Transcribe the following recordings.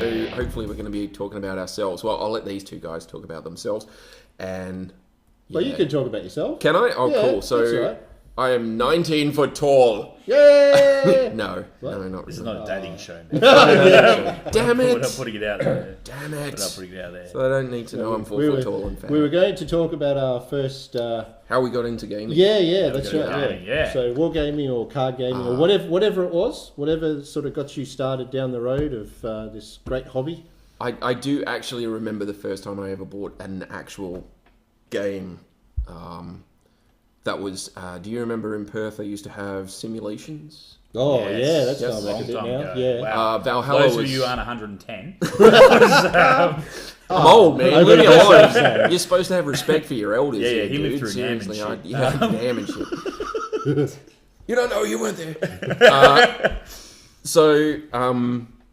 who hopefully we're going to be talking about ourselves. Well, I'll let these two guys talk about themselves. And Well, you can talk about yourself. Can I? Oh, Yeah, cool. So that's all right. I am 19 foot tall. Yay! No, not This is really. not a dating show, man. Damn We're not it! putting it out there. Damn We're it! not putting it out there. So I don't need to know I'm 4 foot tall and fat. We were going to talk about our first... How we got into gaming. Yeah, that's right. gaming, yeah. So wargaming or card gaming or whatever it was, whatever sort of got you started down the road of this great hobby. I do actually remember the first time I ever bought an actual game. That was, do you remember in Perth they used to have simulations? Oh, Yes. yeah, that's Yes. going back a bit Long now. time ago. Yeah. Wow. Valhalla Those was... of you aren't 110. I'm old, man. over Leave me the alone. episode. You're supposed to have respect for your elders. Yeah, here, he lived dude. through Seriously, Nam and shit. Nam and shit. You don't know, you weren't there.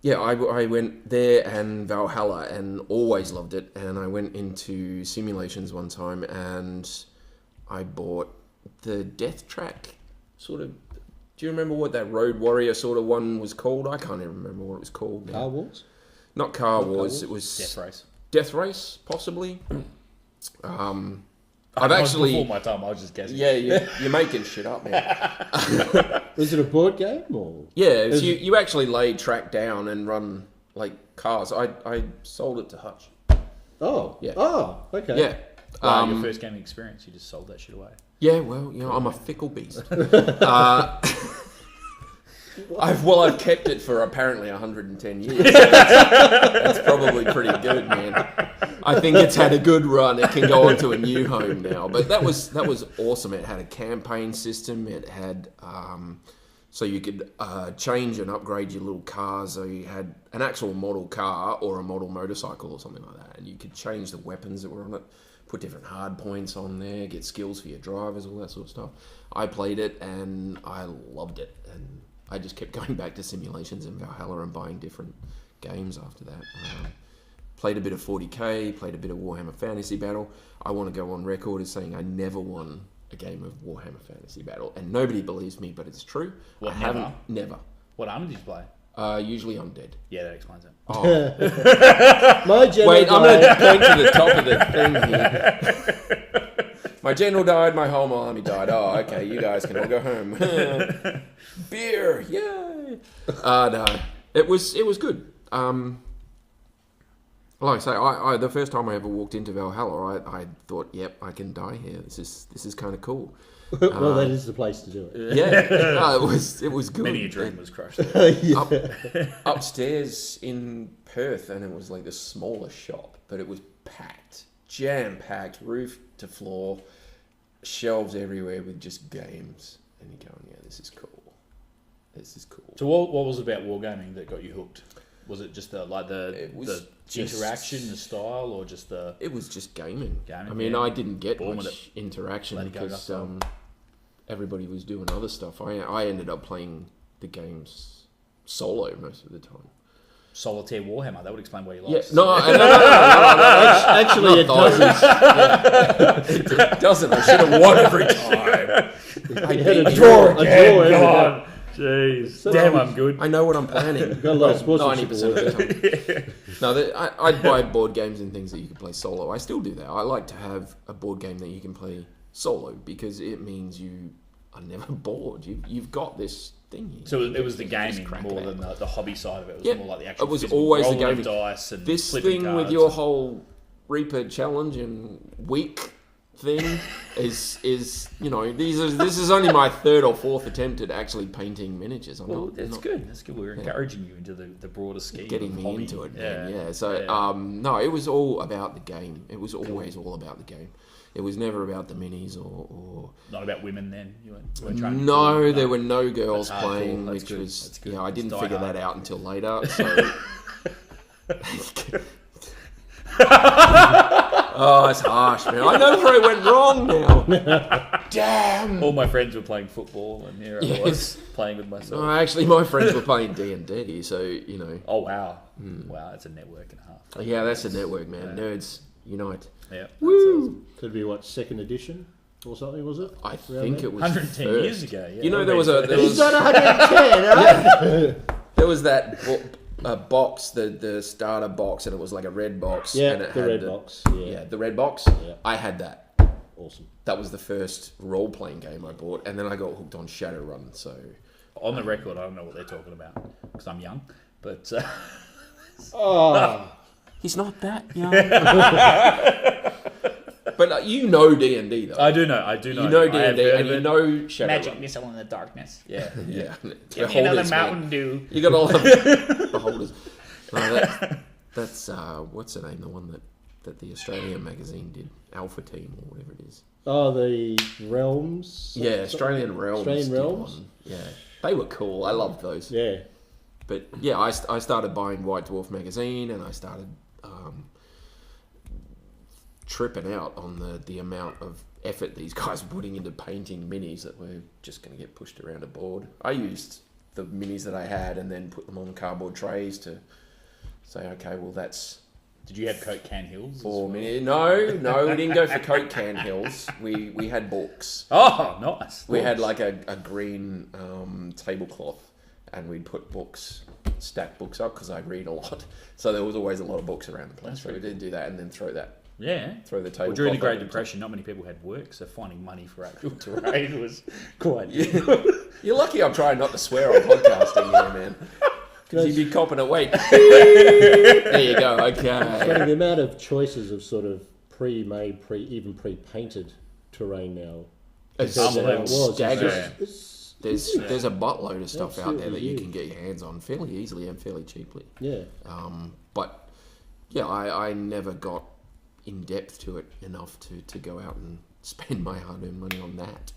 I went there and Valhalla and always loved it. And I went into simulations one time and I bought the Death Track sort of. Do you remember what that Road Warrior sort of one was called? I can't even remember what it was called. Now. Car Wars? Not Car Wars. It was Death Race. Death Race, possibly. I've actually. Before my time, I was just guessing. Yeah, you're making shit up, man. Was it a board game or? Yeah, you actually lay track down and run like cars. I sold it to Hutch. Oh, Yeah. Oh, okay. Yeah. Wow, your first gaming experience, you just sold that shit away. Yeah, well, I'm a fickle beast. I've kept it for apparently 110 years. That's probably pretty good, man. I think it's had a good run. It can go on to a new home now. But that was awesome. It had a campaign system. It had so you could change and upgrade your little cars. So you had an actual model car or a model motorcycle or something like that, and you could change the weapons that were on it. Put different hard points on there, get skills for your drivers, all that sort of stuff. I played it and I loved it, and I just kept going back to simulations in Valhalla and buying different games after that. Played a bit of 40k, played a bit of Warhammer Fantasy Battle. I want to go on record as saying I never won a game of Warhammer Fantasy Battle, and nobody believes me, but it's true. What, I haven't never. What armor did you play? Usually undead. Yeah, that explains it. Oh. My general Wait, I'm died. going to point to the top of the thing here. My general died, my whole army died. Oh, okay, you guys can all go home. Beer, yay! No, it was good. Like I say, I the first time I ever walked into Valhalla, I thought, yep, I can die here. This is kind of cool. Well, that is the place to do it. Yeah, no, it was good. Many a dream was crushed. Upstairs in Perth, and it was like the smallest shop, but it was packed, jam-packed, roof to floor, shelves everywhere with just games. And you're going, yeah, this is cool. This is cool. So what was it about wargaming that got you hooked? Was it just the just interaction, the style, or just the... It was just gaming. Gaming, I mean, yeah. I didn't get Born with much interaction Let it go, because that's all. everybody was doing other stuff. I ended up playing the games solo most of the time. Solitaire Warhammer, that would explain why you Yeah, lost. no. Actually, it doesn't. It doesn't. I should have won every time. I beat A you. draw every time. Jeez. Damn, I'm good. I know what I'm planning. Got a lot of sportsmanship 90% of the time. No, I'd buy board games and things that you could play solo. I still do that. I like to have a board game that you can play solo because it means you are never bored. You've got this thing here. So it was the Just gaming crack more it than the hobby side of it. It was Yeah, more like the actual it was physical always the rolling of gaming. dice and This flipping thing with cards. your whole Reaper challenge and week thing is this is only my third or fourth attempt at actually painting miniatures. Well, that's good. That's good. We're encouraging you into the broader scheme. Getting of me hobby. into it, man. Yeah. So no, it was all about the game. It was always all about the game. It was never about the minis or Not about women then. You weren't trying to no, there were no girls That's hardcore. playing, That's which good. was That's good. I didn't It's figure die that hard. out until later. So. Oh, it's harsh, man. I know where I went wrong now. Damn. All my friends were playing football, and here I was playing with myself. No, actually, my friends were playing D&D, so, you know. Oh, wow. Wow, that's a network and a half. Yeah, that's a network, man. Nerds unite. Yeah. Woo! Could be what, second edition or something, was it? I think there? it was 110 years first. ago. Yeah, You know, there was a... He's not 110, huh? There was that a box, the starter box, and it was like a red box. Yeah, and it the had red box. Yeah. the red box. Yeah. I had that. Awesome. That was the first role-playing game I bought, and then I got hooked on Shadowrun. So On the record, I don't know what they're talking about because I'm young, but Oh, he's not that young. But you know D&D though. I do know. You know I have D&D, heard and of you it. know Shadowrun. Magic missile in the darkness. Yeah, Yeah. Give me another Mountain Dew. You got all the holders. No, that's what's the name? The one that the Australian magazine did, Alpha Team or whatever it is. oh, the Realms. Yeah, Australian Realms. Australian did Realms. one. Yeah, they were cool. I loved those. Yeah. But yeah, I started buying White Dwarf magazine, and I started tripping out on the amount of effort these guys were putting into painting minis that were just going to get pushed around a board. I used the minis that I had and then put them on cardboard trays to say, okay, well that's Did you have Coke Can Hills? 4 minutes. No, we didn't go for Coke Can Hills. We had books. Oh, nice. We had like a green tablecloth, and we'd put stack books up because I read a lot. So there was always a lot of books around the place. That's So we pretty did do that and then throw the table. Well, during the Great over Depression, not many people had work, so finding money for actual terrain was quite. You're lucky I'm trying not to swear on podcasting here, man. Because you'd be copping a wait. There you go, okay. Funny, the amount of choices of sort of pre-made, even pre-painted terrain now. It's unbelievable. staggering. It's There's a buttload of stuff out there that you Absolutely can get your hands on fairly easily and fairly cheaply. yeah. But yeah, I never got in depth to it enough to go out and spend my hard-earned money on that.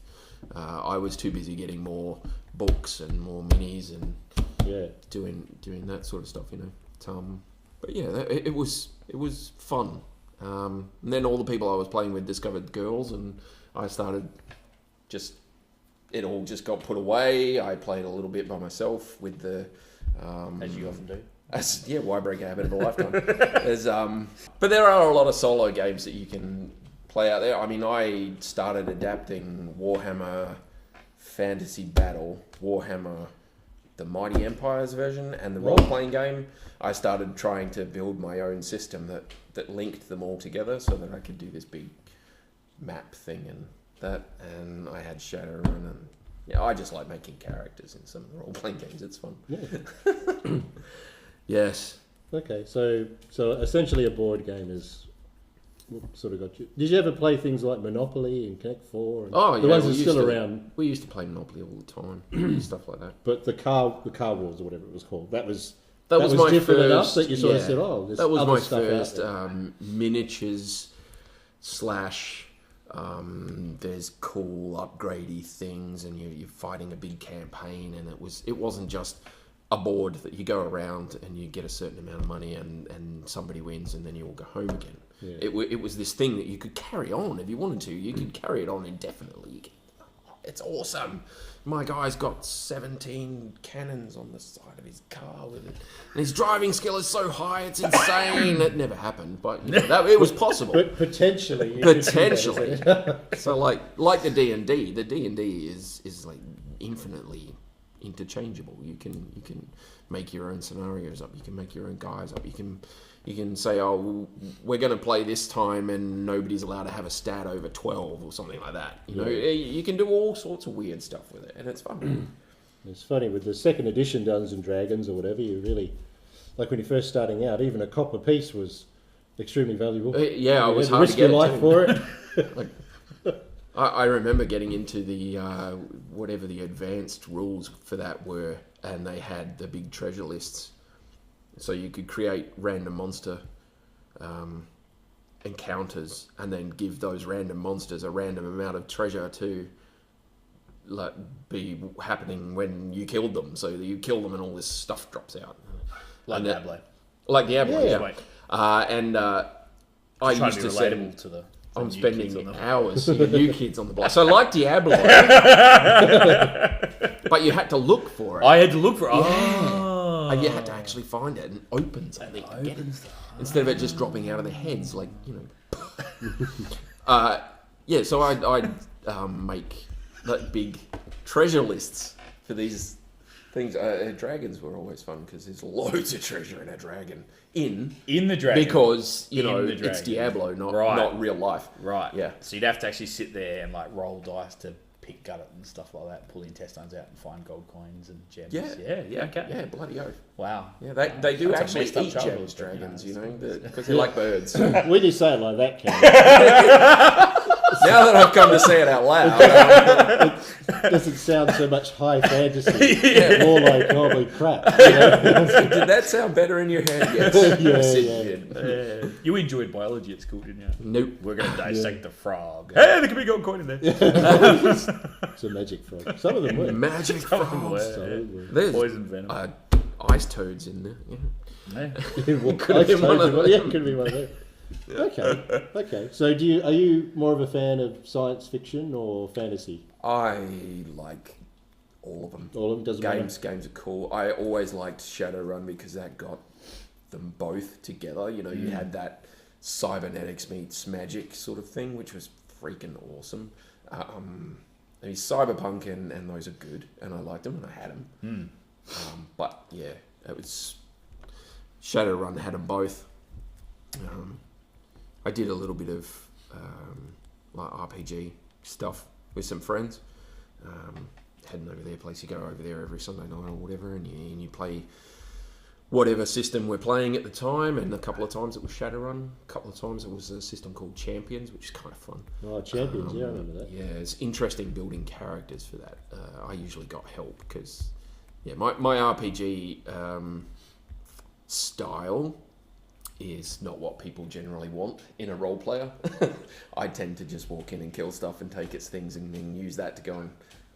I was too busy getting more books and more minis and Yeah. doing that sort of stuff, you know. But yeah, it was fun. And then all the people I was playing with discovered girls, and I started it all just got put away. I played a little bit by myself with the As you often do. why break a habit of a lifetime? But there are a lot of solo games that you can play out there. I mean, I started adapting Warhammer Fantasy Battle, Warhammer the Mighty Empires version, and the role-playing game. I started trying to build my own system that linked them all together so that I could do this big map thing and that. And I had Shadowrun, and I just like making characters in some of the role-playing games. It's fun. Yeah. Yes. Okay, so essentially a board game is sort of got you. Did you ever play things like Monopoly and Connect Four? And Oh, the yeah, ones we that are used still to- around. We used to play Monopoly all the time, stuff like that. But the car wars or whatever it was called, that was my different enough first- that you sort of yeah. said, oh, there's That was other my stuff first out there. miniatures / there's cool upgradey things, and you're fighting a big campaign, and it wasn't just a board that you go around and you get a certain amount of money and somebody wins and then you all go home again. Yeah. It was this thing that you could carry on if you wanted to. You could carry it on indefinitely. It's awesome. My guy's got 17 cannons on the side of his car with it. And his driving skill is so high, it's insane. That never happened, but it was possible. But potentially. you could do that, Potentially. isn't it? So like the D&D, is like infinitely interchangeable. You can make your own scenarios up. You can make your own guys up. You can say, oh, we're going to play this time and nobody's allowed to have a stat over 12 or something like that. You can do all sorts of weird stuff with it, and it's fun. It's funny, with the second edition Dungeons and Dragons or whatever, you really, like when you're first starting out, even a copper piece was extremely valuable. Yeah, it was You had hard to to risk your get life to. for it. I remember getting into the whatever the advanced rules for that were, and they had the big treasure lists. So you could create random monster encounters and then give those random monsters a random amount of treasure to be happening when you killed them. So that you kill them and all this stuff drops out. Like Diablo. Like Diablo, yeah. Wait. I Trying used to to be relatable send... to the I'm new kids spending on the- hours to the new kids on the block. So like Diablo, but you had to look for it. I had to look for. Oh. And you had to actually find it and open something to get it. Instead of it just dropping out of their heads, like, so I'd make like big treasure lists for these things. Dragons were always fun because there's loads of treasure in a dragon. In the dragon. Because, you In know, the it's dragon. Diablo, not Right. not real life. Right. Yeah. So you'd have to actually sit there and like roll dice to pick gullet and stuff like that, pull the intestines out and find gold coins and gems. Yeah. Yeah. Okay. Yeah, bloody oath. Wow. Yeah, they do That's a actually messed up eat childhood, gems, but, you know, dragons, you know, it's- because they like birds. When you say it like that, Cam, Now that I've come to say it out loud, it doesn't sound so much high fantasy. More like holy crap. You know? did that sound better in your head? Yes. Yeah, Yes, it yeah. did. You enjoyed biology at school, didn't you? Nope. We're going to dissect the frog. Hey, there could be a gold coin in there. It's a magic frog. Some of them were. Magic Some of them frogs. were, Some of them were. There's Poison venom. ice toads in there. Yeah. Yeah. Well, Could have been one of them. Yeah, could have been one of them. Okay. So, are you more of a fan of science fiction or fantasy? I like all of them. All of them doesn't matter. Games are cool. I always liked Shadowrun because that got them both together. You know, you had that cybernetics meets magic sort of thing, which was freaking awesome. I mean, Cyberpunk and those are good, and I liked them and I had them. But yeah, it was Shadowrun had them both. I did a little bit of like RPG stuff with some friends. Heading over there, place you go over there every Sunday night or whatever, and you play whatever system we're playing at the time. And a couple of times it was Shadowrun. A couple of times it was a system called Champions, which is kind of fun. Oh, Champions, yeah, I remember that. Yeah, it's interesting building characters for that. I usually got help because, yeah, my RPG style is not what people generally want in a role player. I tend to just walk in and kill stuff and take its things and then use that to go and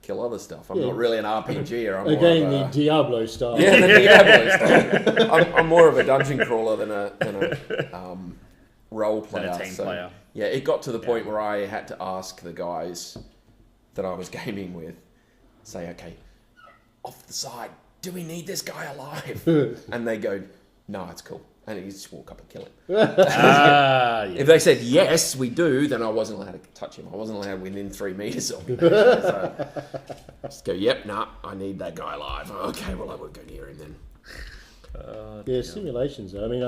kill other stuff. I'm not really an RPG. I'm Again, more of the Diablo style. yeah, the Diablo style. I'm more of a dungeon crawler than a role player. Than a team player. Yeah, it got to the point where I had to ask the guys that I was gaming with, say, okay, off the side, do we need this guy alive? And they go, no, it's cool. And you just walk up and kill him. Yeah. If they said, yes, we do, then I wasn't allowed to touch him. I wasn't allowed within 3 meters of him. So, just go, yep, nah, I need that guy alive. Okay, well, I won't go near him then. Yeah, simulations. I mean,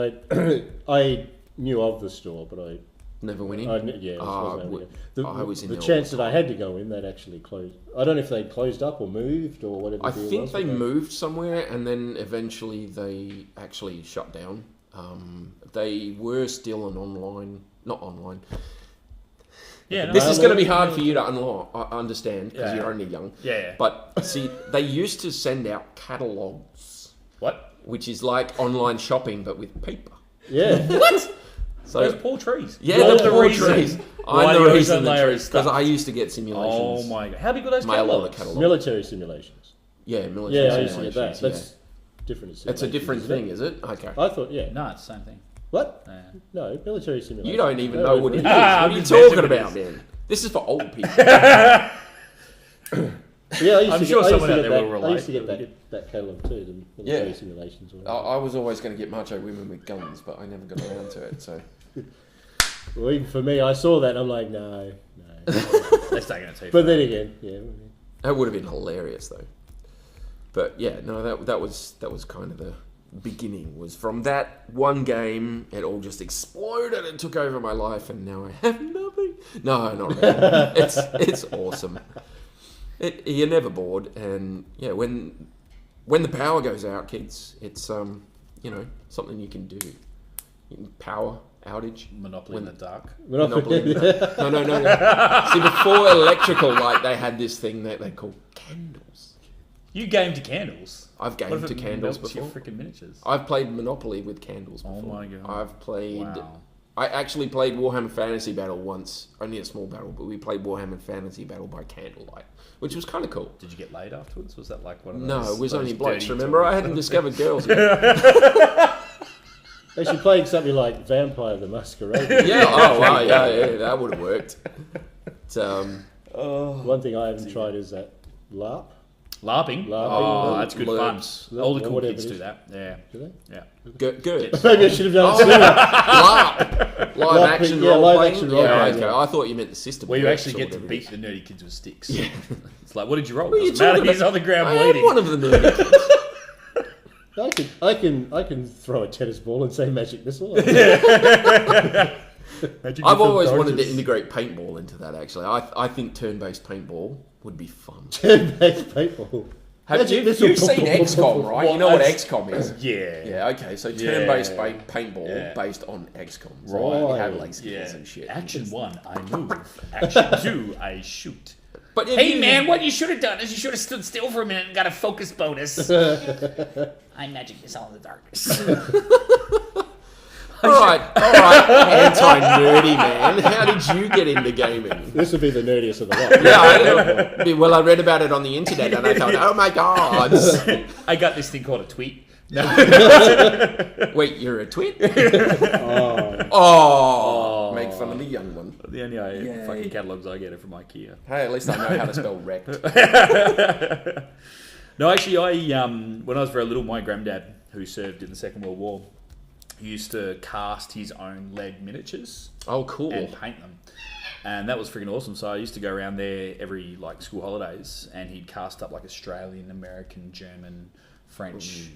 I knew of the store, but I Never winning? yeah, I was in the there chance all that the I had to go in, that actually closed. I don't know if they closed up or moved or whatever. I the deal think was, they but moved somewhere and then eventually they actually shut down. They were still an online, not online. Yeah, no, This is going to be no, hard no. for you to understand because Yeah. you're only young. Yeah. But see, they used to send out catalogs, What? which is like online shopping but with paper. Yeah. What? So Those poor trees. yeah, Well, the the poor reason trees. why I'm the the reason ozone the layer trees is because stuck. I used to get Oh simulations. my god! How big were those Mail order catalogs? catalogs. Military simulations. Yeah, military Yeah, I used to get that. simulations. That's different. It's a simulations, different isn't it? thing, is it? Okay. I thought, yeah. No, it's the same thing. What? Yeah. No, military simulations. You don't even No, know what it is. What Ah, are you I'm talking just about, man? This is for old people. Yeah, I used I'm to sure get, someone I out used to there get will that. I used to relate. get that catalogue too, the military Yeah. simulations. Or I whatever. was always going to get macho women with guns, but I never got around to it. So Well, even for me, I saw that and I'm like, no. That's taking it too But then again, yeah. that would have been hilarious, though. But yeah, no, that was kind of the beginning. Was from that one game, it all just exploded and took over my life, and now I have nothing. No, not really. It's awesome. You're never bored, and yeah, when the power goes out, kids, it's something you can do. Power outage. Monopoly in the dark. Monopoly. No. See, before electrical light, they had this thing that they called candles. You game to candles. I've What gamed if to it candles melts before. your freaking miniatures? I've played Monopoly with candles Oh before. my God. I've played... Wow. I actually played Warhammer Fantasy Battle once. Only a small battle, but we played Warhammer Fantasy Battle by candlelight, which was kind of cool. Did you get laid afterwards? Was that like one of those? No, it was those only blokes. dirty Remember, I toys? hadn't discovered girls yet. Actually, playing something like Vampire the Masquerade. Yeah, oh, wow, yeah, that would have worked. But, One thing I haven't tried is that LARP. LARPing? LARPing. Oh, that's good Lerps. fun. All the cool Whatever kids it do is. that. Yeah. Do they? Yeah. Good. Maybe I should have done it sooner. Live action yeah, role live playing. action role Yeah, playing, okay. yeah. I thought you meant the system. Where you works actually or get to whatever it beat is. the nerdy kids with sticks. Yeah. It's like, what did you roll? What are you Doesn't matter. talking He's on the ground I am bleeding. one of the nerdy kids. I can throw a tennis ball and say magic missile. I've always wanted to integrate paintball into that. Actually, I think turn-based paintball would be fun. Turn-based paintball. Have Magic you, missile. you've seen XCOM, right? What? You know what XCOM is. Yeah. Yeah, okay, so turn-based Yeah. paintball Yeah. based on XCOM. So Right. you have laser Yeah. skills and shit. Action 1, I move. Action 2, I shoot. But if Hey you- man, what you should have done is you should have stood still for a minute and got a focus bonus. I'm magic missile in the darkness. All right, anti-nerdy man. How did you get into gaming? This would be the nerdiest of the lot. Yeah, well, I read about it on the internet and I thought, oh my god. I got this thing called a tweet. No. Wait, you're a twit? Oh, Oh, make fun of the young one. The only Yay. fucking catalogs I get are from IKEA. Hey, at least I know how to spell wrecked. No, actually, when I was very little, my granddad, who served in the Second World War, used to cast his own lead miniatures Oh, cool. and paint them. And that was freaking awesome. So I used to go around there every like school holidays, and he'd cast up like Australian, American, German, French,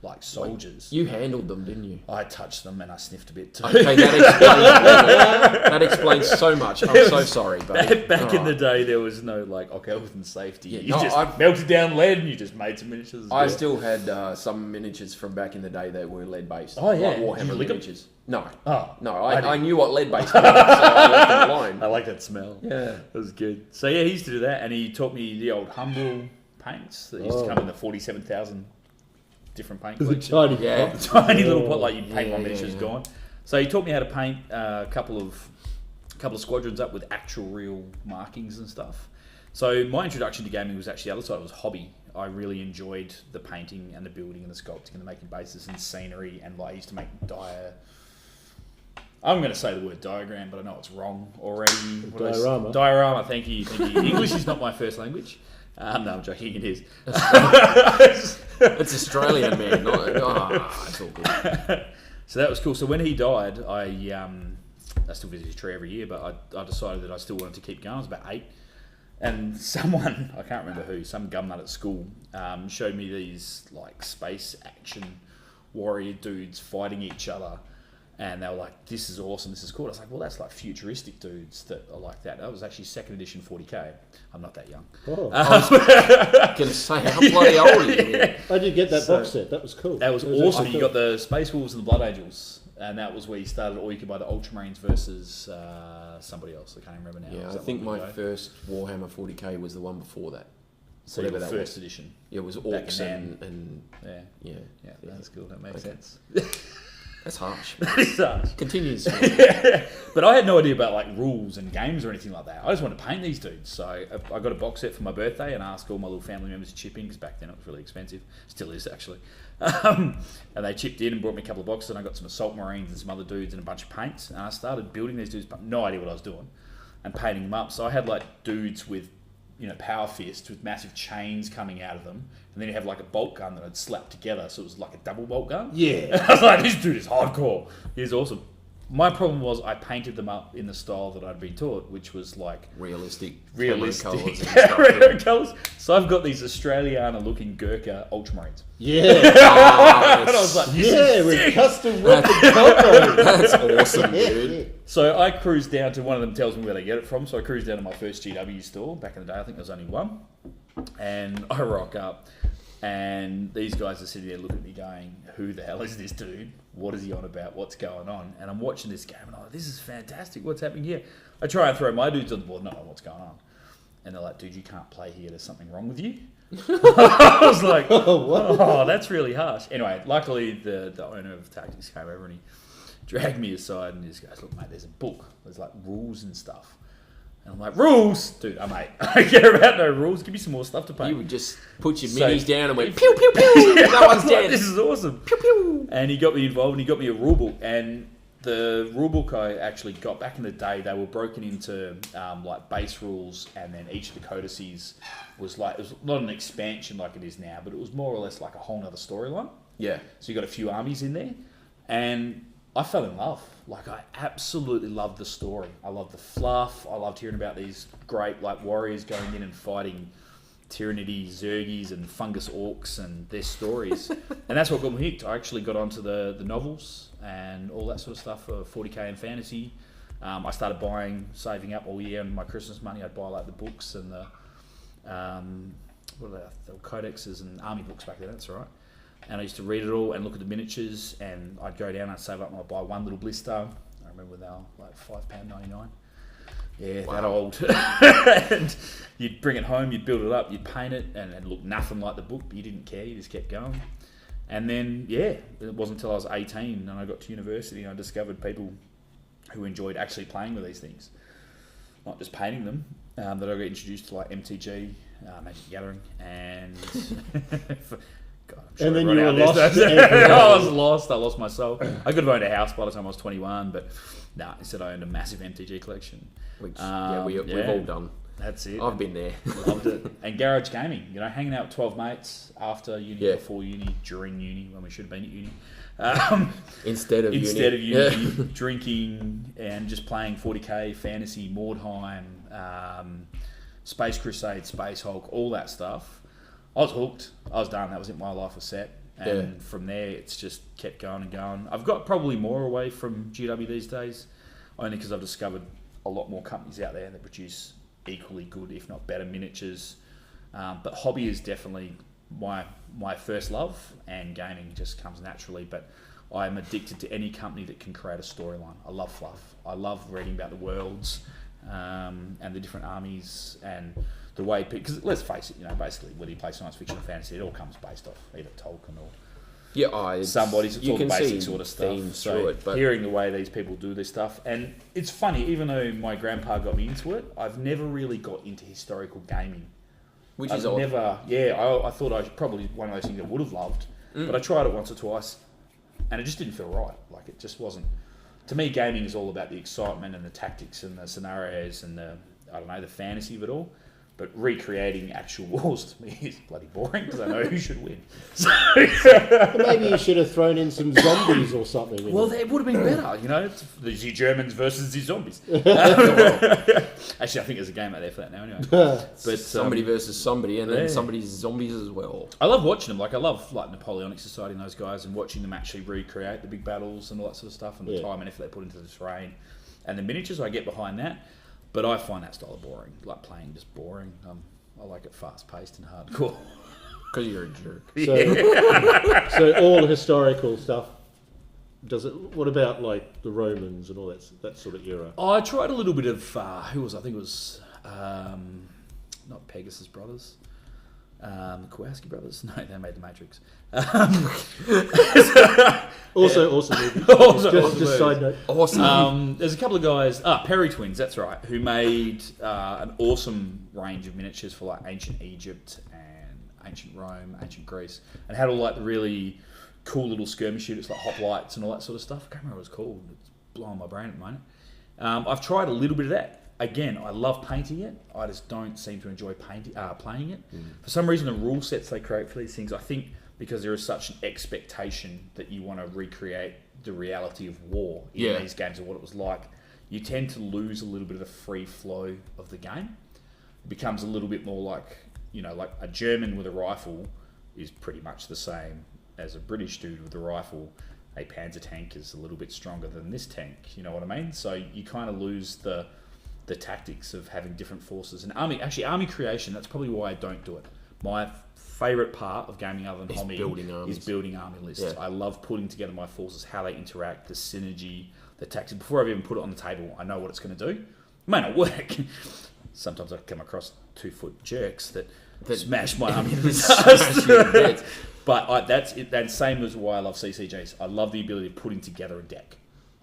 like soldiers. You handled them, didn't you? I touched them and I sniffed a bit too. Okay, that explains so much. I'm so sorry, buddy. Back in the Alright. day, there was no like health and safety. Yeah, you no, just I've- melted down lead and you just made some miniatures. I still had some miniatures from back in the day that were lead based. Oh, yeah. Like Did you Warhammer lick 'em? miniatures. No. Oh, No, I I didn't. knew what lead based was, so I left them alone. I like that smell. Yeah. That was good. So yeah, he used to do that, and he taught me the old Humbrol paints that used to come in the 47,000 different paint the collection. tiny Yeah. pot. Tiny little pot, like you'd paint Yeah, one yeah, miniature's yeah. gone. So he taught me how to paint a couple of squadrons up with actual real markings and stuff. So my introduction to gaming was actually the other side. It was hobby. I really enjoyed the painting and the building and the sculpting and the making bases and scenery, and like, I used to make I'm going to say the word diagram, but I know it's wrong already. What do I say? Diorama. Diorama, thank you. English is not my first language. No, I'm joking, it is. It's Australian, man. It's all good. So that was cool. So when he died, I still visit his tree every year, but I decided that I still wanted to keep going. I was about 8. And someone, I can't remember who, some gumnut at school, showed me these like space action warrior dudes fighting each other. And they were like, this is awesome, this is cool. I was like, well, that's like futuristic dudes that are like that. That was actually 2nd edition 40k. I'm not that young. Oh, I'm going to say, how bloody old are you? Man? I did get that So- box set. That was cool. That was It awesome. actually You cool. got the Space Wolves and the Blood Angels. And that was where you started, or you could buy the Ultramarines versus somebody else. I can't even remember now. Yeah, Was I that think long my ago? first Warhammer 40k was the one before that. So whatever your that first was. edition. Yeah, it was Back orcs in and Yeah. yeah. Yeah, that's cool. That makes Okay. sense. That's harsh. It does. Continues. But I had no idea about like rules and games or anything like that. I just wanted to paint these dudes. So I got a box set for my birthday and asked all my little family members to chip in, because back then it was really expensive. Still is, actually. And they chipped in and brought me a couple of boxes, and I got some Assault Marines and some other dudes and a bunch of paints. And I started building these dudes, but no idea what I was doing, and painting them up. So I had like dudes with, power fists with massive chains coming out of them. And then you have like a bolt gun that I'd slap together, so it was like a double bolt gun. Yeah. I was like, this dude is hardcore. He's awesome. My problem was I painted them up in the style that I'd been taught, which was like Realistic realistic colours and stuff. rare colours. So I've got these Australiana-looking Gurkha Ultramarines. Yeah. And I was like, this Yeah, is with sick. custom weapon combo. That's awesome, dude. So I cruised down to, one of them tells me where they get it from, so I cruised down to my first GW store. Back in the day, I think there was only one. And I rock up, and these guys are sitting there looking at me going, who the hell is this dude? What is he on about? What's going on? And I'm watching this game, and I'm like, this is fantastic. What's happening here? I try and throw my dudes on the board, not know what's going on. And they're like, dude, you can't play here. There's something wrong with you. I was like, oh, that's really harsh. Anyway, luckily the owner of Tactics came over and he dragged me aside and he just goes, look, mate, there's a book. There's like rules and stuff. And I'm like, rules? Dude, mate, I don't care about no rules. Give me some more stuff to paint. You would just put your So- minis down and went, pew, pew, pew. That one's I was like, dead. this is awesome. Pew, pew. And he got me involved and he got me a rule book. And The rulebook I actually got back in the day, they were broken into like base rules, and then each of the codices was like, it was not an expansion like it is now, but it was more or less like a whole nother storyline. Yeah. So you got a few armies in there, and I fell in love. Like, I absolutely loved the story. I loved the fluff. I loved hearing about these great like warriors going in and fighting Tyranidy, Zergies, and Fungus Orcs and their stories. And that's what got me hooked. I actually got onto the novels and all that sort of stuff for 40k and fantasy. I started saving up all year, and my Christmas money, I'd buy like the books and the what are they? The codexes and army books back then. That's right. And I used to read it all and look at the miniatures, and I'd go down and I'd save up and I'd buy one little blister. I remember they were like £5.99. Yeah, Wow. that old. And you'd bring it home, you'd build it up, you'd paint it, and it looked nothing like the book, but you didn't care, you just kept going. And then, yeah, it wasn't until I was 18 and I got to university and I discovered people who enjoyed actually playing with these things, not just painting them, that I got introduced to like MTG, Magic the Gathering, and... God, I'm sure And then I run you out were of this. lost. I was lost. I lost myself. I could have owned a house by the time I was 21, but no, instead I owned a massive MTG collection. Which, we've Yeah. all done. That's it. I've been there. Loved it. And garage gaming, hanging out with 12 mates after uni, Yeah. before uni, during uni, when we should have been at uni. Instead of uni. uni, drinking and just playing 40k, fantasy, Mordheim, Space Crusade, Space Hulk, all that stuff. I was hooked. I was done. That was it. My life was set. And from there, it's just kept going and going. I've got probably more away from GW these days, only because I've discovered a lot more companies out there that produce equally good, if not better, miniatures. But hobby is definitely my first love, and gaming just comes naturally. But I'm addicted to any company that can create a storyline. I love fluff. I love reading about the worlds and the different armies and the way, because let's face it, basically whether you play science fiction or fantasy, it all comes based off either Tolkien or somebody's. It's all the basic sort of stuff. So hearing the way these people do this stuff, and it's funny, even though my grandpa got me into it, I've never really got into historical gaming. Which is odd. I thought I was probably one of those things I would have loved, but I tried it once or twice, and it just didn't feel right. Like, it just wasn't. To me, gaming is all about the excitement and the tactics and the scenarios and the fantasy of it all. But recreating actual wars to me is bloody boring, because I know who should win. So, Maybe you should have thrown in some zombies or something. well, it would have been better, the Germans versus the zombies. Actually, I think there's a game out there for that now anyway. But somebody versus somebody, and then somebody's zombies as well. I love watching them. Like, I love Napoleonic Society and those guys, and watching them actually recreate the big battles and all that sort of stuff, and the time and effort they put into the terrain. And the miniatures, I get behind that. But I find that style boring, like playing just boring. I like it fast-paced and hardcore. Because you're a jerk. So all historical stuff. What about like the Romans and all that sort of era? I tried a little bit of I think it was not Pegasus Brothers, the Kowalski brothers. No, they made the Matrix. Also, awesome movie. Just side note. Awesome. There's a couple of guys, Perry Twins, that's right, who made an awesome range of miniatures for like ancient Egypt and ancient Rome, ancient Greece, and had all like the really cool little skirmish units like hoplites and all that sort of stuff. I can't remember what it was called. It's blowing my brain at the moment. I've tried a little bit of that. Again, I love painting it. I just don't seem to enjoy playing it. For some reason, the rule sets they create for these things, I think because there is such an expectation that you want to recreate the reality of war in these games and what it was like, you tend to lose a little bit of the free flow of the game. It becomes a little bit more like, like a German with a rifle is pretty much the same as a British dude with a rifle. A Panzer tank is a little bit stronger than this tank, you know what I mean? So you kind of lose the tactics of having different forces. And army creation, that's probably why I don't do it. My favourite part of gaming other than hobby is building army lists. Yeah. I love putting together my forces, how they interact, the synergy, the tactics. Before I've even put it on the table, I know what it's going to do. It may not work. Sometimes I come across 2-foot jerks that smash my army into the dust. But that's it. That's same as why I love CCGs. I love the ability of putting together a deck.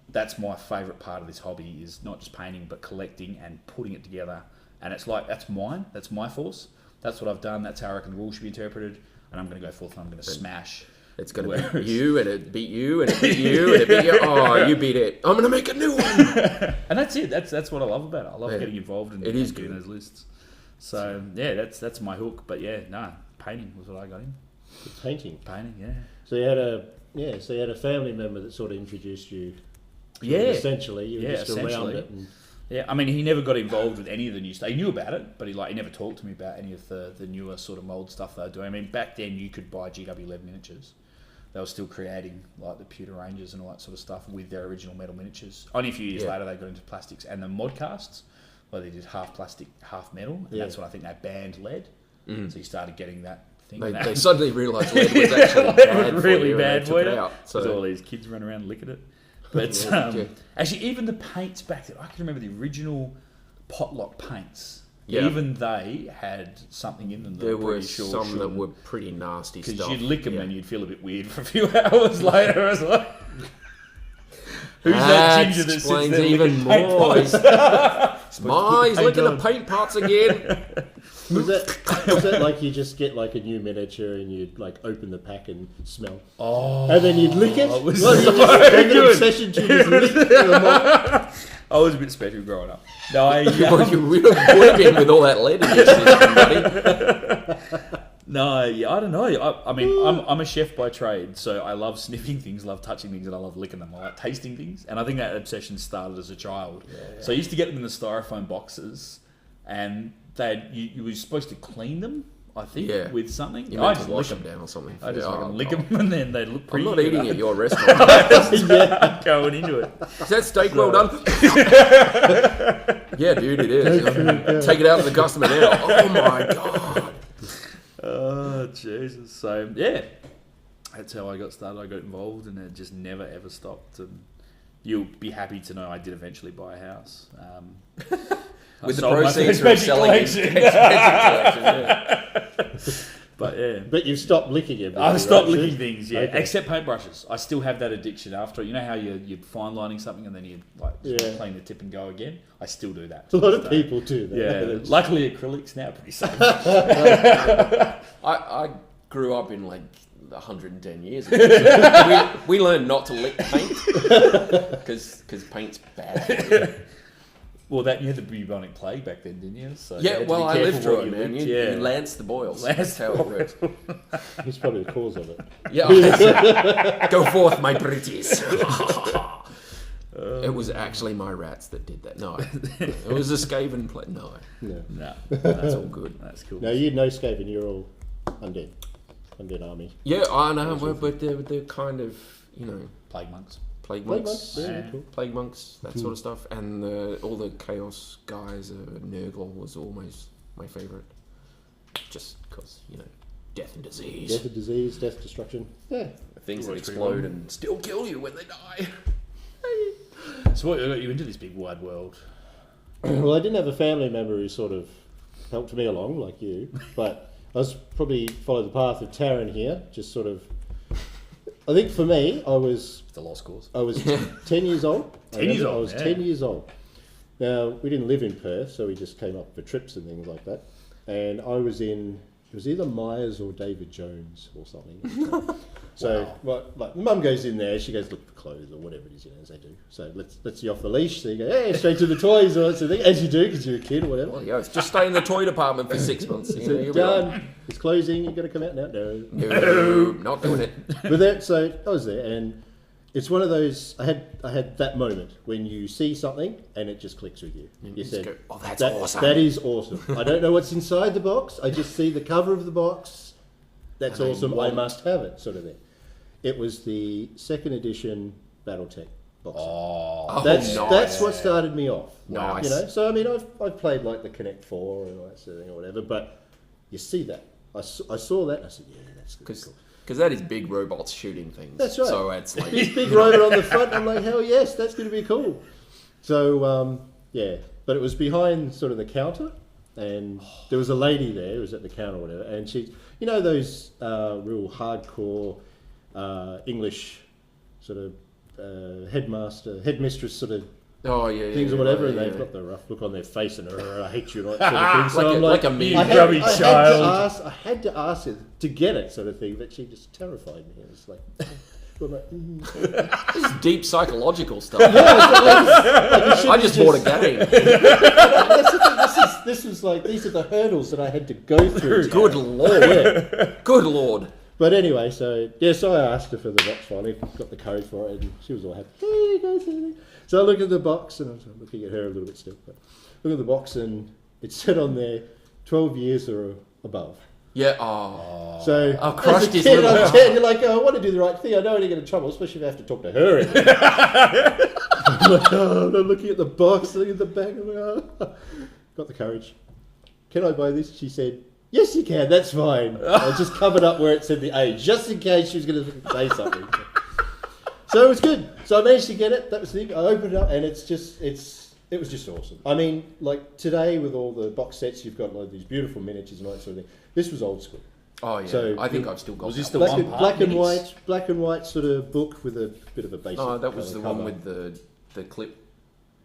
That's my favourite part of this hobby, is not just painting, but collecting and putting it together. And it's like, that's mine. That's my force. That's what I've done. That's how I reckon the rules should be interpreted. And I'm going to go forth and I'm going to smash It's going to beat you, and it beat you, and it beat you, and it beat you. Oh, you beat it. I'm going to make a new one. And that's it. That's what I love about it. I love getting involved in getting those lists. So yeah, that's my hook. But yeah, painting was what I got in. Painting. Painting, yeah. So you had a family member that sort of introduced you. Yeah. Essentially, you were just around essentially. it. And Yeah, I mean, he never got involved with any of the new stuff. He knew about it, but he never talked to me about any of the newer sort of mould stuff they were doing. I mean, back then you could buy GW lead miniatures. They were still creating like the pewter ranges and all that sort of stuff with their original metal miniatures. Only a few years later they got into plastics and the mod casts, where they did half plastic, half metal, and that's when I think they banned lead. So you started getting that thing. They suddenly realised lead was actually bad really for you, bad for you. So all these kids run around licking it. But actually, even the paints back then, I can remember the original potluck paints. Yeah. Even they had something in them. There were some that were pretty nasty stuff. Because you'd lick them and you'd feel a bit weird for a few hours later. I was like, who's that ginger that sits there even more? He's licking the paint pots again. Was that like you just get like a new miniature and you'd like open the pack and smell? Oh. And then you'd lick it? I was I was a bit special growing up. No, you would have been with all that lead in your system, buddy. No, I don't know. I mean, I'm a chef by trade, so I love sniffing things, love touching things, and I love licking them. I like tasting things, and I think that obsession started as a child. Yeah. So I used to get them in the styrofoam boxes, and you were supposed to clean them, I think, with something. I just wash them down or something. I just lick them, and then they look pretty. I'm not eating at your restaurant. I'm going into it. Is that steak well done? Yeah, dude, it is. Take it out to the customer now. Oh my god. Oh Jesus! So yeah, that's how I got started. I got involved, and it just never ever stopped. And you'll be happy to know I did eventually buy a house. With the proceeds from selling his magic collection. But yeah. But you've stopped licking it. I've stopped licking things, yeah. Okay. Except paintbrushes. I still have that addiction after. You know how you're fine lining something and then you clean the tip and go again? I still do that. A lot of people do that. Yeah. Luckily acrylics now are pretty safe. I grew up in like 110 years ago. we learned not to lick paint because paint's bad. Well, you had the bubonic plague back then, didn't you? So yeah, well, I lived through it, man. You lance the boils. That's how it works. He's probably the cause of it. Yeah. Go forth, my pretties. It was actually my rats that did that. No. It was a Skaven plague. No. That's all good. That's cool. No, you know Skaven. You're all undead. Undead army. Yeah, I know, but they're kind of, plague monks. Plague monks, cool. Plague monks, that sort of stuff, and all the chaos guys. Nurgle was always my favourite, just because death and disease. Death and disease, death, destruction. Yeah, things that explode and still kill you when they die. So what got you into this big wide world? Well, I didn't have a family member who sort of helped me along like you, but I was probably followed the path of Tarron here, just sort of. I think for me, I was... It's a lost cause. I was 10 years old. 10 years old, I was 10 years old. Now, we didn't live in Perth, so we just came up for trips and things like that. And I was in... It was either Myers or David Jones or something. So, like, Mum goes in there, she goes look for clothes or whatever it is, as they do. So let's you off the leash. So you go, hey, straight to the toys or something, as you do because you're a kid or whatever. Well, yeah, just stay in the toy department for 6 months. So done. It's closing. You've got to come out now. No, not doing it. But so I was there, and it's one of those. I had that moment when you see something and it just clicks with you. You said, go, "Oh, that's awesome. That is awesome." I don't know what's inside the box. I just see the cover of the box. That's awesome. I must have it, sort of thing. It was the second edition BattleTech box. Oh, that's what started me off. Nice. So I mean, I've played like the Connect 4 and all that sort of thing or whatever, but you see that. I saw that and I said, yeah, that's cool. Because that is big robots shooting things. That's right. So it's like this big robot on the front. I'm like, hell yes, that's going to be cool. So but it was behind sort of the counter, and there was a lady there who was at the counter or whatever, and she, those real hardcore English sort of headmistress sort of Oh yeah, things yeah, or whatever, and yeah. they've got the rough look on their face and I hate you, like, sort of thing. So I'm like a mean grubby child. I had to ask her to get it, sort of thing, but she just terrified me. It was like, I'm like, This is deep psychological stuff. like, I just bought a game. That's the thing, this was like, these are the hurdles that I had to go through. Good lord. Yeah. Good lord. But anyway, so I asked her for the box finally, got the code for it, and she was all happy. Hey, you guys, so I looked at the box, and I was looking at her a little bit still. But look at the box, and it said on there, 12 years or above. Yeah. Oh. So Oh, crushed as a his kid, little I'm heart. 10, you're like, oh, I want to do the right thing. I know I don't get in trouble, especially if I have to talk to her. I'm like, oh, I'm looking at the box, looking at the back. I'm like, oh. Got the courage. Can I buy this? She said, yes, you can. That's fine. I just covered up where it said the age, just in case she was going to say something. So it was good. So I managed to get it. That was the thing. I opened it up, and it was just awesome. I mean, like today with all the box sets, you've got like these beautiful miniatures and all that sort of thing. This was old school. Oh yeah. So I think I've still got. Was this that the one. one? Black and white sort of book with a bit of a basic. Oh, that was the cover. one with the clip.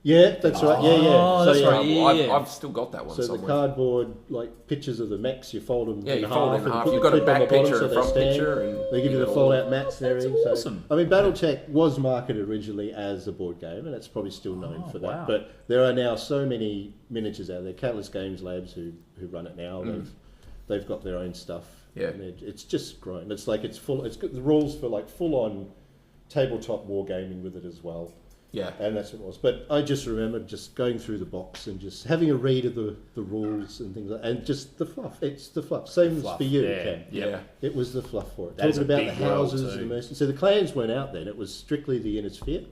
Yeah, that's right. Yeah, yeah. Oh, that's yeah, right. Yeah. I've still got that one So the somewhere. cardboard like pictures of the mechs, you fold them Yeah, in you half. fold it in and half. put You've got a clip on back the bottom picture so and a they front stand. picture, and They give you the all fold that. out mats and everything. That's So, awesome. I mean, BattleTech was marketed originally as a board game, and it's probably still known Oh, for that. wow. But there are now so many miniatures out there. Catalyst Games Labs who run it now. They've got their own stuff. Yeah. And it's just grown. It's like it's full. It's got the rules for like full on tabletop wargaming with it as well. Yeah. And that's what it was. But I just remember just going through the box and just having a read of the rules and things like that. And just the fluff. It's the fluff. Same Fluff, as for you, yeah, Ken. Yeah. It was the fluff for it. That is Talking a about the big world houses too. and the mercenaries. So the clans weren't out then. It was strictly the Inner Sphere.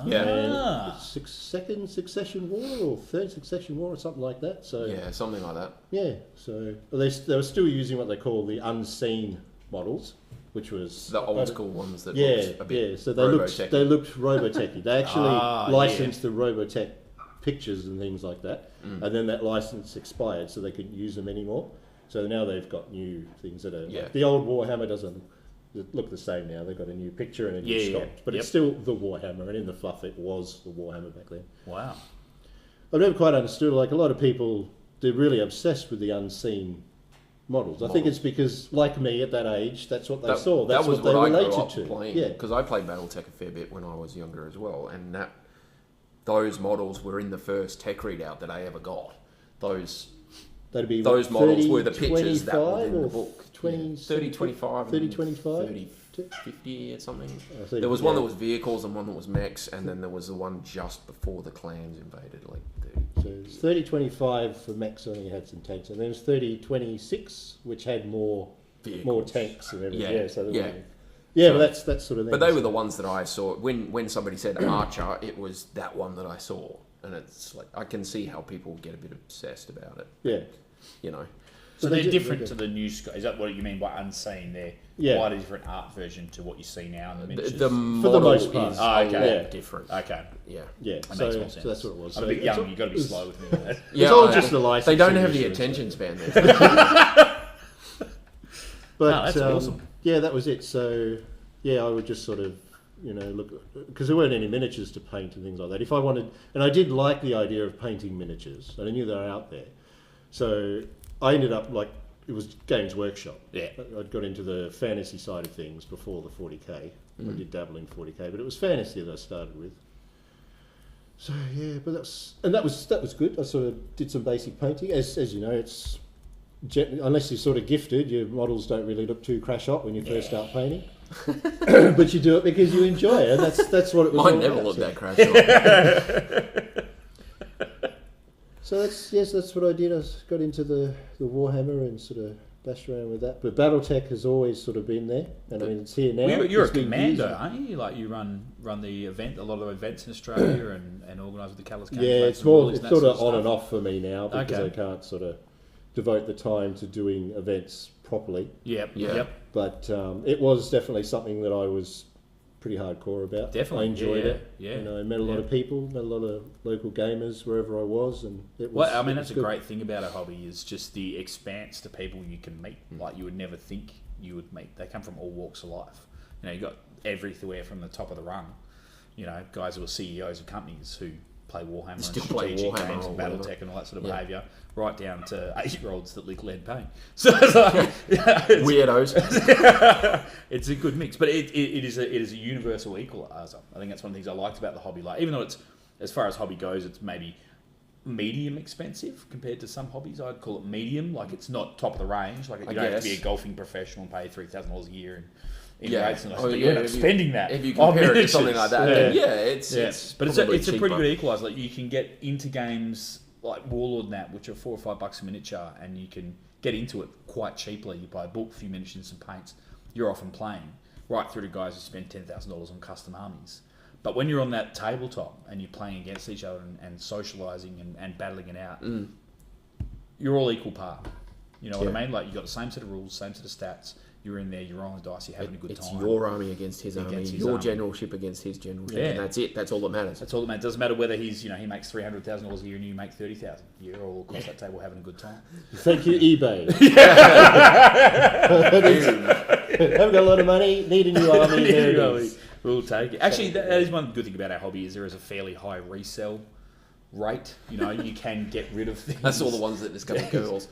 Yeah. And second succession war or third succession war or something like that. So Yeah, something like that. yeah. So they were still using what they call the unseen models, which was The old school ones that yeah, looked a bit yeah. So they Robotech-y. looked Robotech-y. They actually Ah, licensed the Robotech pictures and things like that, Mm. and then that license expired, so they couldn't use them anymore. So now they've got new things that are. Yeah. Like the old Warhammer doesn't look the same now. They've got a new picture and a new Yeah, sculpt, but yep. it's still the Warhammer, and in the fluff it was the Warhammer back then. Wow. I've never quite understood. Like a lot of people, they're really obsessed with the unseen models. I think it's because, like me at that age, that's what they saw. That's that was what they I grew related up to. playing. Yeah. Because I played BattleTech a fair bit when I was younger as well, and those models were in the first tech readout that I ever got. That'd be Those 30, models were the pictures that were in 25 the or book. 20, Yeah. 30, 25, 30, and 25? 30, 50 or something. I think, There was one yeah. that was vehicles and one that was mechs, and then there was the one just before the clans invaded, like 30. So it's 3025 for mechs, only had some tanks, and then it was 3026, which had more Vehicles. tanks and everything. Yeah, Yeah, so yeah. but that's sort of. But they were the ones that I saw. When somebody said Archer, it was that one that I saw. And it's like, I can see how people get a bit obsessed about it, yeah. you know. So they they're did- different they to the new sky. Is that what you mean by unseen? They're Yeah. quite a different art version to what you see now in the The, miniatures. the the model most part. is Ah, a okay. lot Yeah. different. Okay. Yeah. Yeah, That so, makes more sense. so that's what it was. I'm a So bit it's young. all- You've got to be it was- slow with me. with that. Yeah, all I- just the license They don't have the issues, attention span there. But No, that's awesome. yeah, that was it. So yeah, I would just sort of, look, because there weren't any miniatures to paint and things like that. If I wanted, and I did like the idea of painting miniatures, and I knew they were out there. So I ended up it was Games Workshop. Yeah. I'd got into the fantasy side of things before the 40k. I did dabble in 40k, but it was fantasy that I started with. So yeah, but that was good. I sort of did some basic painting, as you know, it's. Unless you're sort of gifted, your models don't really look too crash hot when you first start painting. But you do it because you enjoy it, and that's what it was. Mine all never about, looked so. that crash. So that's what I did. I got into the Warhammer and sort of bashed around with that. But BattleTech has always sort of been there, and I mean it's here now. Well, you're a It's been commander, years. aren't you? Like you run the event, a lot of events in Australia, and organise with the Catalyst Games. Yeah, Labs it's and all more this it's and that sort of on stuff. and off for me now because Okay. I can't sort of devote the time to doing events properly. Yep. Yeah. Yep. But it was definitely something that I was pretty hardcore about. Definitely, I enjoyed yeah, it. yeah, I met a lot yeah. of people, met a lot of local gamers wherever I was, and it was. Well, I mean, it that's a was good. great thing about a hobby is just the expanse to people you can meet. Like you would never think you would meet. They come from all walks of life. You got everywhere from the top of the rung. Guys who are CEOs of companies who play Warhammer and Still play strategic Warhammer games or and whatever. BattleTech and all that sort of Yeah. behaviour, right down to 8-year-olds that lick lead paint. So it's like, it's, Weirdos. it's a good mix, but it is a universal equaliser. I think that's one of the things I liked about the hobby. Like, even though it's, as far as hobby goes, it's maybe medium expensive compared to some hobbies. I'd call it medium. Like, it's not top of the range. Like, you don't have to be a guess. golfing professional and pay $3,000 a year in Yeah. rates, and Oh, but you yeah, end up if you- spending that. If you on compare it to miniatures. something like that, then it's But probably it's a pretty cheaper. good equaliser. Like, you can get into games like Warlord and that, which are $4 or $5 a miniature, and you can get into it quite cheaply. You buy a book, a few miniatures, and some paints. You're often playing, right through to guys who spend $10,000 on custom armies. But when you're on that tabletop and you're playing against each other and socialising and battling it out, you're all equal part. You know what I mean? Like, you've got the same set of rules, same set of stats. You're in there, you're rolling the dice, you're having a good It's time. your army against his army, Against his your army. generalship against his generalship, Yeah. and that's it. That's all that matters. That's all that matters. Doesn't matter whether he's, he makes $300,000 a year and you make $30,000 a year, all across that table having a good time. Thank you, eBay. Boom. Haven't got a lot of money, need a new army, there it is. We'll take it. Actually, that is one good thing about our hobby is there is a fairly high resell rate. You can get rid of things. That's all the ones that discover girls.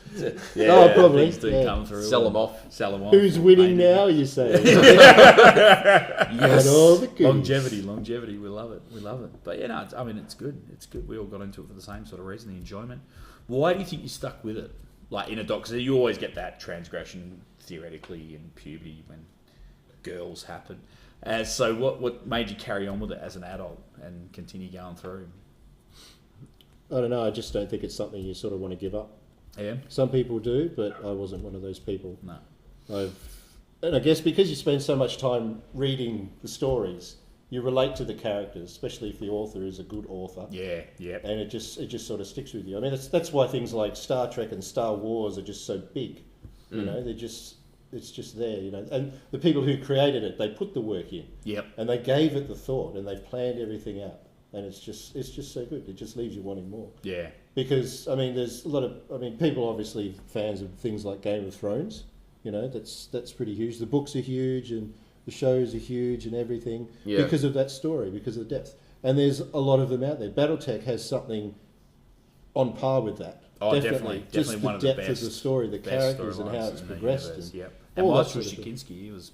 Yeah, Oh, probably, things do yeah. come through. Sell them off. Sell them off. Who's winning Maybe. now, you say? Yes. And all the goodies. Longevity. We love it. But yeah, no, it's good. It's good. We all got into it for the same sort of reason, the enjoyment. Why do you think you stuck with it? Like, in a doc, because you always get that transgression theoretically in puberty when girls happen. So what made you carry on with it as an adult and continue going through? I don't know, I just don't think it's something you sort of want to give up. Yeah. Some people do, but I wasn't one of those people. No. And I guess because you spend so much time reading the stories, you relate to the characters, especially if the author is a good author. Yeah. Yeah. And it just sort of sticks with you. I mean, that's why things like Star Trek and Star Wars are just so big. You know, it's just there. And the people who created it, they put the work in. Yep. And they gave it the thought, and they planned everything out. And it's just so good. It just leaves you wanting more. Yeah. Because there's a lot of people obviously fans of things like Game of Thrones. That's pretty huge. The books are huge, and the shows are huge, and everything because of that story, because of the depth. And there's a lot of them out there. BattleTech has something on par with that. Oh, definitely Just one the of the depth best. of the story, the Best characters, and how storylines it's in the progressed. universe, And yep. And all that Mike sort of thing. Straczynski, he was a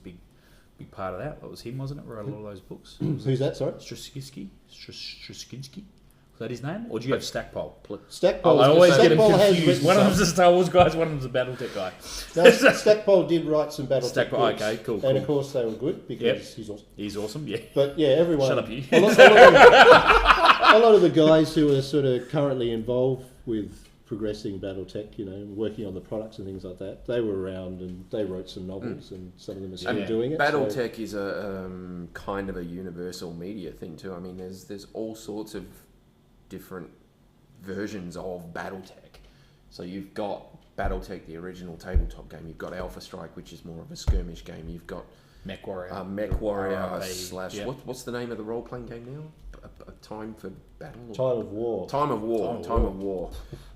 big part of that. That was him, wasn't it? Wrote a lot of those books. Who's that? Sorry, Straczynski? Was that his name? Or do you have Stackpole? Stackpole. I always get him Stackpole has confused. written One of some. them's a Star Wars guy, one of them's a BattleTech guy. No, Stackpole did write some BattleTech Stackpole, books, okay, cool, and of course they were good because Yep. he's awesome. He's awesome, yeah. But yeah, everyone. Shut up, you. A lot of the guys who are sort of currently involved with progressing BattleTech, working on the products and things like that, they were around and they wrote some novels, and some of them are still doing it. BattleTech is a kind of a universal media thing too. I mean, there's all sorts of different versions of BattleTech. So you've got BattleTech, the original tabletop game. You've got Alpha Strike, which is more of a skirmish game. You've got Mech Warrior. Mech Warrior RP, / yep. what's the name of the role playing game now? A Time for Battle. Time of War. Time of War. Oh, Time of War.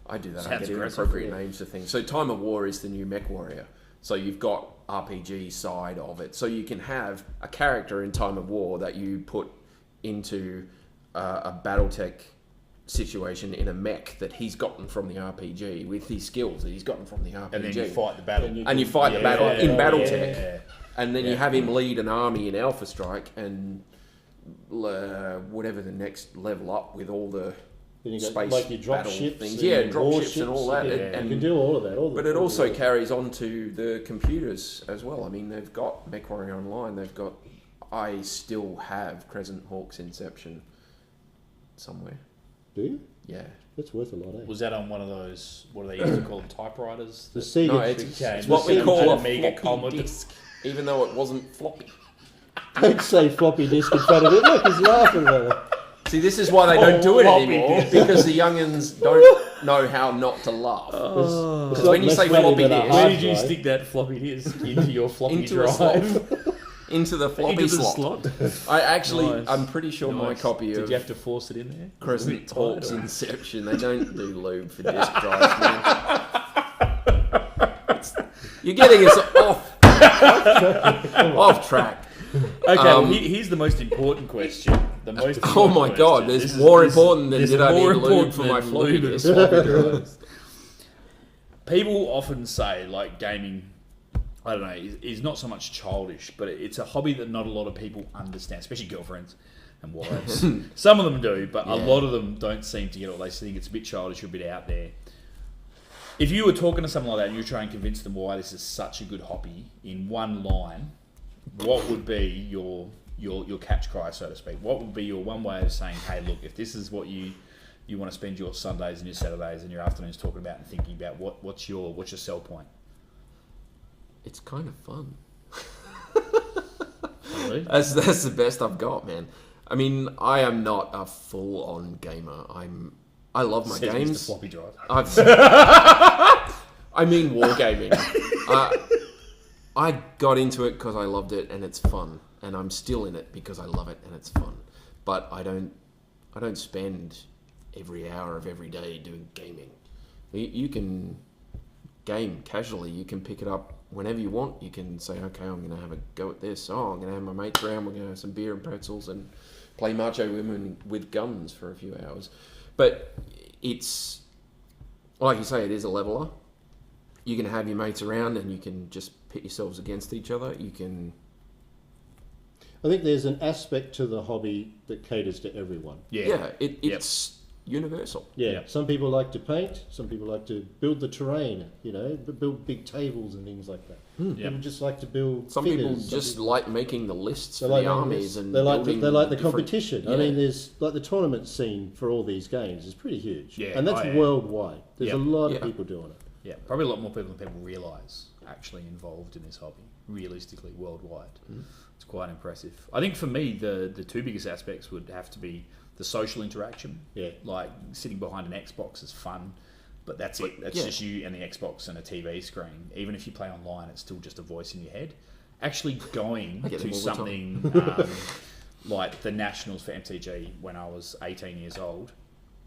I do that. I Sounds get aggressive, inappropriate yeah. names for things. So Time of War is the new Mech Warrior. So you've got RPG side of it. So you can have a character in Time of War that you put into a BattleTech situation in a mech that he's gotten from the RPG with his skills that he's gotten from the RPG. And then you fight the battle. And you fight the battle in BattleTech. Yeah. And then you have him lead an army in Alpha Strike and whatever the next level up with all the Then you got space like your drop battle ships, things. and Yeah, your drop warships, ships and all that. You And can do all of that. but it also carries on to the computers as well. I mean, they've got MechWarrior Online. They've got. I still have Crescent Hawk's Inception somewhere. Do you? Yeah. That's worth a lot, eh? Was that on one of those, what do they used to call them, typewriters? The Sega. No, it's It's what we call a Amiga floppy Commodore. disk, even though it wasn't floppy. Don't say floppy disk in front of it. Look, he's laughing about it. See, this is why they don't do it Floppy anymore, disk. because the youngins don't know how not to laugh. It's Because not when you less say weighted floppy than a disk, Where hard did you drive. stick that floppy disk? Into your floppy into a drive? slot, into the floppy Into the slot. slot. I actually, Nice. I'm pretty sure my Nice. copy Did of you have to force it in there? Crescent Was it Hawk's tight or- Inception, they don't do lube for disk drives, man. You're getting us off track. Okay, well, here's the most important question. The most Oh my important God! question. There's This is- more this- important than this did is I need more lube important for my than floppy lube and disk. floppy drives. People often say like gaming, I don't know, is not so much childish, but it's a hobby that not a lot of people understand, especially girlfriends and wives. Some of them do, but a Yeah. lot of them don't seem to get it. They think it's a bit childish, a bit out there. If you were talking to someone like that and you try and convince them why this is such a good hobby in one line, what would be your catch cry, so to speak? What would be your one way of saying, hey, look, if this is what you want to spend your Sundays and your Saturdays and your afternoons talking about and thinking about, what's your sell point? It's kind of fun. Really? That's the best I've got, man. I mean, I am not a full-on gamer. I love my Says Mr. games. Floppy drive. I mean wargaming. I got into it because I loved it and it's fun, and I'm still in it because I love it and it's fun. But I don't spend every hour of every day doing gaming. You can game casually. You can pick it up whenever you want. You can say, okay, I'm going to have a go at this. Oh, I'm going to have my mates around. We're going to have some beer and pretzels and play Macho Women with guns for a few hours. But it's, like you say, it is a leveler. You can have your mates around and you can just pit yourselves against each other. You can... I think there's an aspect to the hobby that caters to everyone. Yeah, it's universal. Yeah, Yep. some people like to paint, some people like to build the terrain, build big tables and things like that. People just like to build Some figures. people Some just people- like making the lists they for like the making armies this. and they like building the different- competition. I yeah. mean, there's like the tournament scene for all these games is pretty huge, Yeah, and that's oh, yeah. worldwide. There's Yeah. a lot of Yeah. people doing it. Yeah, probably a lot more people than people realise actually involved in this hobby, realistically, worldwide. It's quite impressive. I think for me, the two biggest aspects would have to be the social interaction. Yeah. Like sitting behind an Xbox is fun, but that's it. That's Yeah. just you and the Xbox and a TV screen. Even if you play online, it's still just a voice in your head. Actually going I get them to all the something like the Nationals for MTG when I was 18 years old,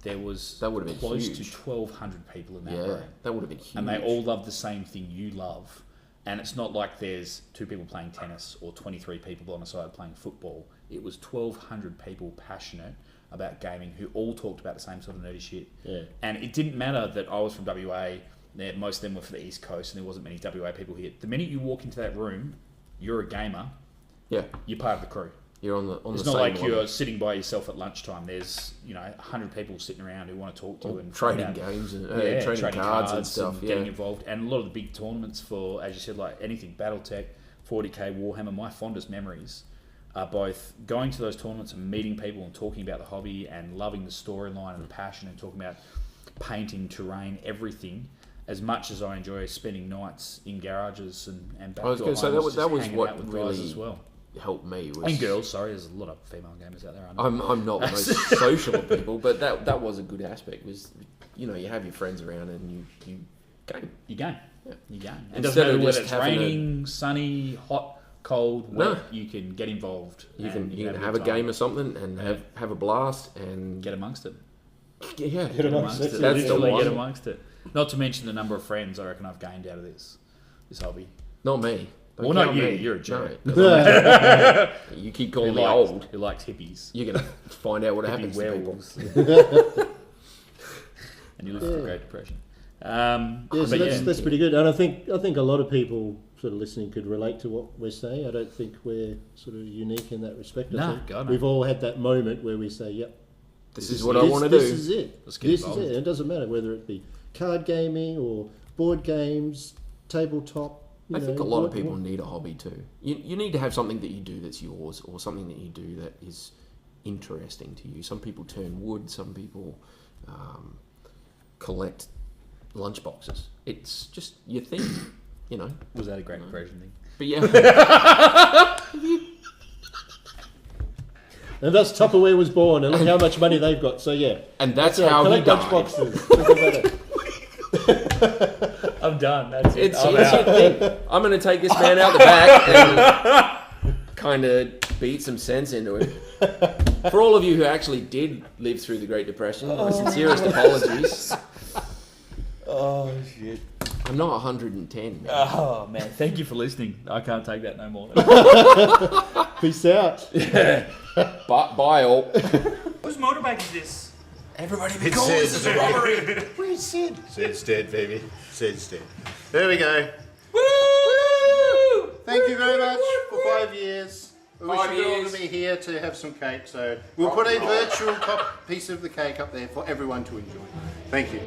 there was That would have been close huge. to 1,200 people in that Yeah, room. that would have been huge. And they all love the same thing you love. And it's not like there's 2 people playing tennis or 23 people on the side playing football. It was 1,200 people passionate about gaming who all talked about the same sort of nerdy shit. Yeah. And it didn't matter that I was from WA. Most of them were from the East Coast and there wasn't many WA people here. The minute you walk into that room, you're a gamer. Yeah, You're part of the crew. you're on the It's same not like level. you're sitting by yourself at lunchtime. There's 100 people sitting around who want to talk to you and trading find out- games and trading cards and stuff. getting Yeah, involved, and a lot of the big tournaments for, as you said, like anything BattleTech, 40k, Warhammer. My fondest memories are both going to those tournaments and meeting people and talking about the hobby and loving the storyline and the passion and talking about painting, terrain, everything. As much as I enjoy spending nights in garages and back I was door going to say homes, that was just hanging what out with really guys as well. helped me. Was And girls, sorry, there's a lot of female gamers out there. I know. I'm not the most social of people, but that was a good aspect. Was you have your friends around and you game. You game. Yeah. You game. And it Instead doesn't matter of whether just it's having raining, sunny, hot, cold, wet, No. you can get involved. You and can have a good time. game or something and have a blast and Get amongst it. yeah. Get amongst it. That's the Literally one. get amongst it. Not to mention the number of friends I reckon I've gained out of this hobby. Not me. Don't Well, not count you. me. You're a jerk. No. You keep calling Who me likes, old. who likes hippies. You're gonna find out what Hippie happens to people. werewolves. And you live through the Great Depression. Yeah, so But that's pretty good, and I think a lot of people sort of listening could relate to what we're saying. I don't think we're sort of unique in that respect. I No, think God, no. we've all had that moment where we say, "Yep, This is what I want to do. This is it. Let's get This is involved." it." It doesn't matter whether it be card gaming or board games, tabletop. I think a lot of people need a hobby too. You need to have something that you do that's yours, or something that you do that is interesting to you. Some people turn wood. Some people collect lunchboxes. It's just your thing, Was that a Great Depression thing? But yeah, And thus Tupperware was born, and look how much money they've got. So yeah, and that's right, how he collect died. lunchboxes. Doesn't matter. I'm done. That's it. It's I'm your out. thing. I'm going to take this man out the back and kind of beat some sense into him. For all of you who actually did live through the Great Depression, my sincerest apologies. Oh, shit. I'm not 110, man. Oh man, thank you for listening. I can't take that no more. Peace out. Bye all. Whose motorbike is this? Everybody be It's cool. This is a robbery. Where's Sid? Sid's dead, baby. Sid's dead. There we go. Woo! Thank you very much for 5 years. We wish 5 you all years. to be here to have some cake. So we'll put a virtual piece of the cake up there for everyone to enjoy. Thank you.